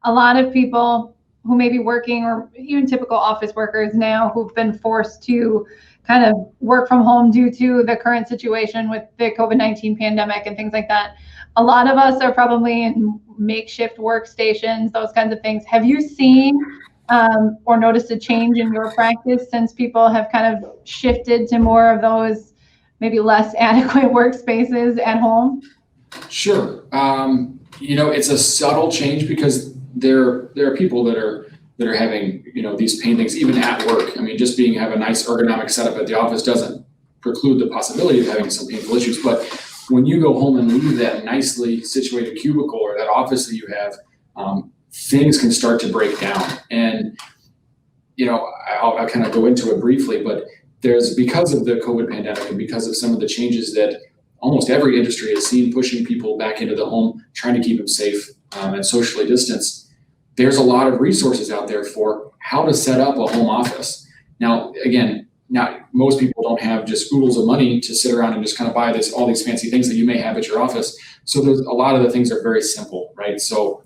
a lot of people who may be working, or even typical office workers now, who've been forced to kind of work from home due to the current situation with the COVID-19 pandemic and things like that. A lot of us are probably in makeshift workstations, those kinds of things. Have you seen or noticed a change in your practice since people have kind of shifted to more of those maybe less adequate workspaces at home? Sure. It's a subtle change because there are people that are having, these pain things even at work. I mean, just have a nice ergonomic setup at the office doesn't preclude the possibility of having some painful issues. But when you go home and leave that nicely situated cubicle or that office that you have, things can start to break down. And, I'll kind of go into it briefly, but because of the COVID pandemic and because of some of the changes that almost every industry has seen pushing people back into the home, trying to keep them safe and socially distanced, there's a lot of resources out there for how to set up a home office. Now, again, most people don't have just oodles of money to sit around and just kind of buy all these fancy things that you may have at your office. So there's a lot of the things are very simple, right? So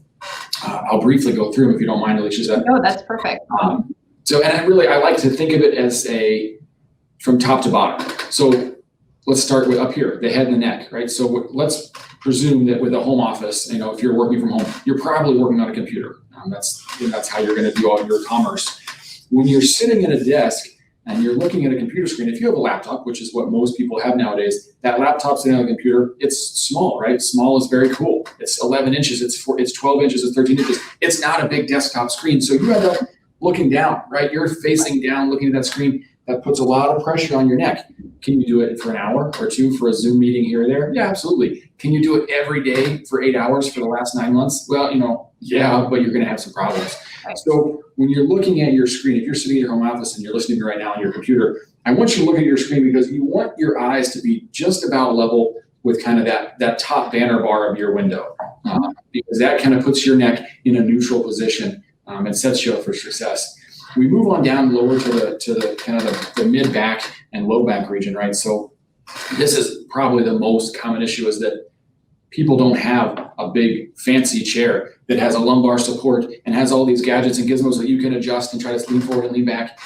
I'll briefly go through them if you don't mind, Alicia. No, that's perfect. I like to think of it as from top to bottom. So let's start with up here, the head and the neck, right? So let's presume that with a home office, if you're working from home, you're probably working on a computer. That's how you're going to do all your commerce. When you're sitting at a desk and you're looking at a computer screen, if you have a laptop, which is what most people have nowadays, that laptop sitting on a computer, it's small, right? Small is very cool. It's 11 inches, it's 12 inches, it's 13 inches. It's not a big desktop screen. So you end up looking down, right? You're facing down, looking at that screen. That puts a lot of pressure on your neck. Can you do it for an hour or two for a Zoom meeting here or there? Yeah, absolutely. Can you do it every day for 8 hours for the last 9 months? Well, yeah, but you're going to have some problems. Right. So when you're looking at your screen, if you're sitting in your home office and you're listening to me right now on your computer, I want you to look at your screen because you want your eyes to be just about level with kind of that top banner bar of your window, because that kind of puts your neck in a neutral position and sets you up for success. We move on down lower to the kind of the mid back and low back region, right? So this is probably the most common issue, is that people don't have a big fancy chair that has a lumbar support and has all these gadgets and gizmos that you can adjust and try to lean forward and lean back.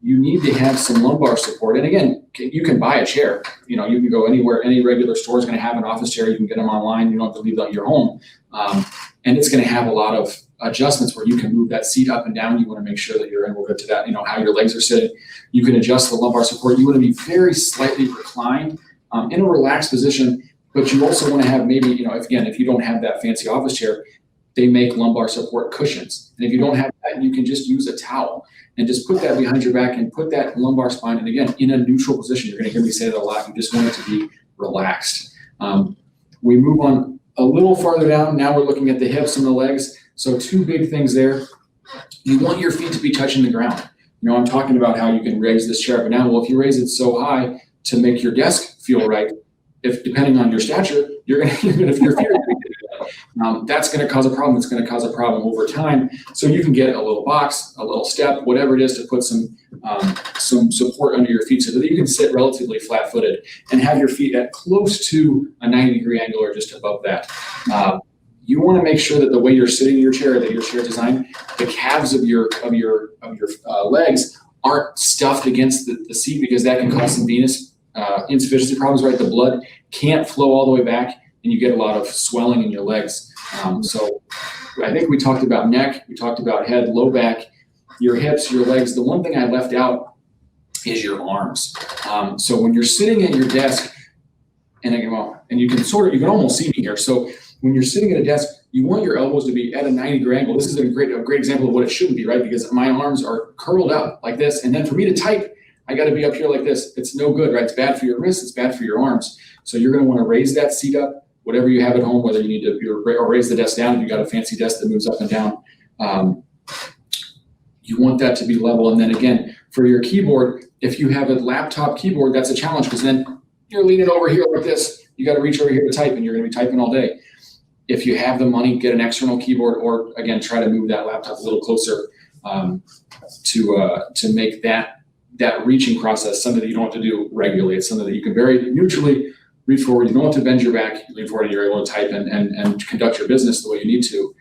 You need to have some lumbar support. And again, you can buy a chair. You can go anywhere. Any regular store is going to have an office chair. You can get them online. You don't have to leave your home. And it's going to have a lot of adjustments where you can move that seat up and down. You want to make sure that we'll get to that, how your legs are sitting. You can adjust the lumbar support. You want to be very slightly reclined in a relaxed position, but you also want to have maybe, if you don't have that fancy office chair, they make lumbar support cushions. And if you don't have that, you can just use a towel and just put that behind your back and put that lumbar spine. And again, in a neutral position, you're going to hear me say that a lot. You just want it to be relaxed. We move on a little farther down. Now we're looking at the hips and the legs. So two big things there. You want your feet to be touching the ground. I'm talking about how you can raise this chair, but now, if you raise it so high to make your desk feel right, if depending on your stature, you're gonna if your feet are that's going to cause a problem. It's going to cause a problem over time. So you can get a little box, a little step, whatever it is, to put some support under your feet so that you can sit relatively flat-footed and have your feet at close to a 90-degree angle or just above that. You want to make sure that the way you're sitting in your chair, that your chair designed, the calves of your legs aren't stuffed against the seat, because that can cause some venous insufficiency problems, right? The blood can't flow all the way back, and you get a lot of swelling in your legs. So I think we talked about neck, we talked about head, low back, your hips, your legs. The one thing I left out is your arms. So when you're sitting at your desk, and you can almost see me here. So when you're sitting at a desk, you want your elbows to be at a 90-degree angle. This is a great example of what it shouldn't be, right? Because my arms are curled up like this, and then for me to type, I got to be up here like this. It's no good, right? It's bad for your wrists. It's bad for your arms. So you're going to want to raise that seat up, whatever you have at home, whether you need to or raise the desk down if you got a fancy desk that moves up and down. You want that to be level. And then again, for your keyboard, if you have a laptop keyboard, that's a challenge, because then you're leaning over here like this. You got to reach over here to type, and you're going to be typing all day. If you have the money, get an external keyboard, or again, try to move that laptop a little closer to make that reaching process something that you don't have to do regularly. It's something that you can very neutrally reach forward. You don't have to bend your back, you lean forward, and you're able to type and conduct your business the way you need to.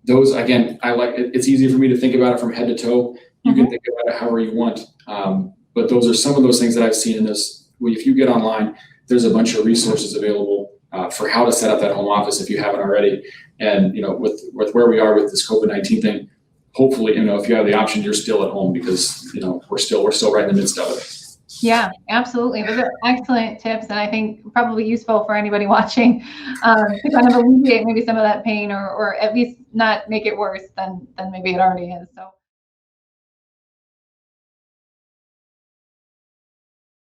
those, again, I like it. It's easy for me to think about it from head to toe. You can think about it however you want. But those are some of those things that I've seen in this. If you get online, there's a bunch of resources available for how to set up that home office if you haven't already. And, with where we are with this COVID-19 thing, hopefully, if you have the option, you're still at home because, we're still right in the midst of it. Yeah, absolutely. Those are excellent tips, and I think probably useful for anybody watching to kind of alleviate maybe some of that pain, or at least not make it worse than maybe it already is. So.